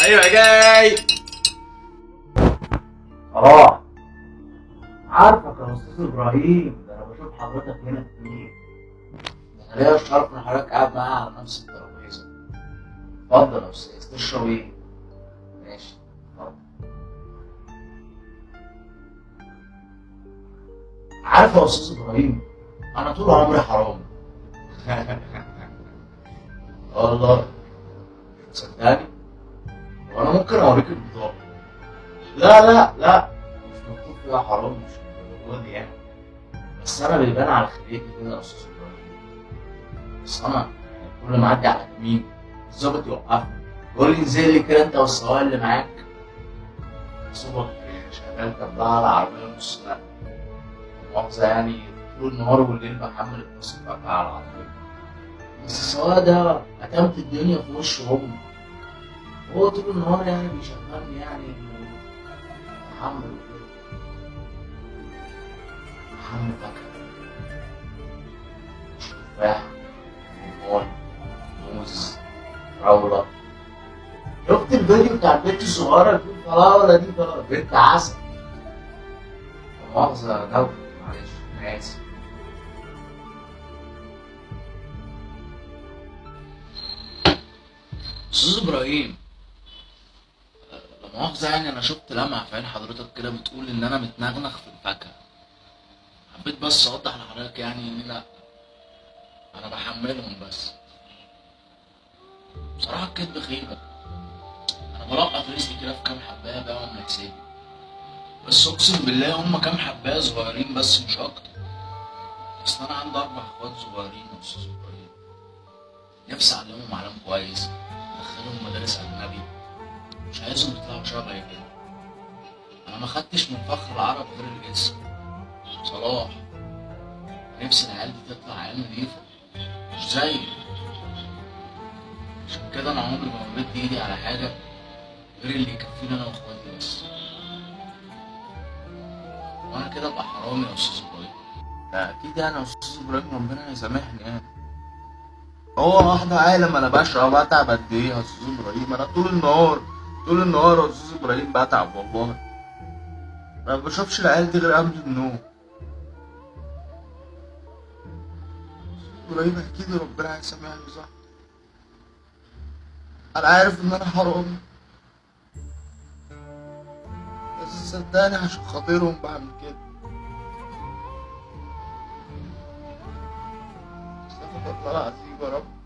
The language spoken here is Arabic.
ايوه جاي. اه عارفك يا استاذ ابراهيم، ده انا بشوف حضرتك هنا كتير. انا ليا الشرف ان حضرتك قاعد معايا على نفس الترابيزه. اتفضل يا استاذ، تشرب ايه؟ ماشي اتفضل. عارف يا استاذ ابراهيم، انا طول عمري حرامي. والله تصدقني؟ وانا ممكن اوريك البطاقه. لا مش مكتوب فيها حرامي، مش الدرجه دي يعني. بس انا بيبان على خليتي كده يا استاذ ابراهيم. بس انا كل ما اعدي على يمين الظابط يوقفني يقول لي انزل لي كده انت والسواق اللي معاك. صوبك شغال تبع على العربيه نص نقل. مؤاخذه يعني، طول النهار والليل بحمل القسط بتاع على العربيه. بس السواق ده قتمت الدنيا في وشه امي. هو طول النهار يعني بيشغلني يعني انه محمل وكده. محمل فاكهه، تفاح، رمان، موز، فراولة. شفت الفيديو بتاع البنت الصغيرة اللي بتقول فراولة دي بنت عسل؟ لا مؤاخذة جودة، معلش أنا آسف. أستاذ إبراهيم، لا مؤاخذة يعني، أنا شفت لمعة في عين حضرتك كده بتقول إن أنا متنغنغ في الفاكهة. حبيت بس أوضح لحضرتك يعني إن لأ، أنا بحملهم بس. بصراحة الكدب خيبة. أنا بلقط رزقي كده في كام حباية بقى من حسابي. بس اقسم بالله هم كام حبايه صغيرين بس مش اكتر. اصل انا عندي 4 اخوات صغيرين يا استاذ ابراهيم. نفسي اعلمهم علام كويس، ادخلهم مدارس اجنبي. مش عايزهم يطلعوا شبهي كده. انا ما خدتش من فخر العرب غير الاسم صلاح. نفسي العيال دي تطلع عيال نضيفه مش زيي. عشان كده انا عمري ما مديت ايدي على حاجه غير اللي يكفيني انا واخواتي بس. وانا كده ابقى حرامي يا استاذ ابراهيم. لا اكيد يعني يا استاذ ابراهيم، ربنا يسامحني يعني. هو واحدة عالم انا بشرب بتعب قد ايه يا استاذ ابراهيم؟ انا طول النهار يا استاذ ابراهيم بتعب والله. ما بشربش العيال دي غير قبل النوم. ابراهيم اكيد ربنا هيسامحني صح. انا عارف ان انا حرامي، بس صدقني عشان خاطرهم بعمل كده. استغفر الله العظيم يا رب.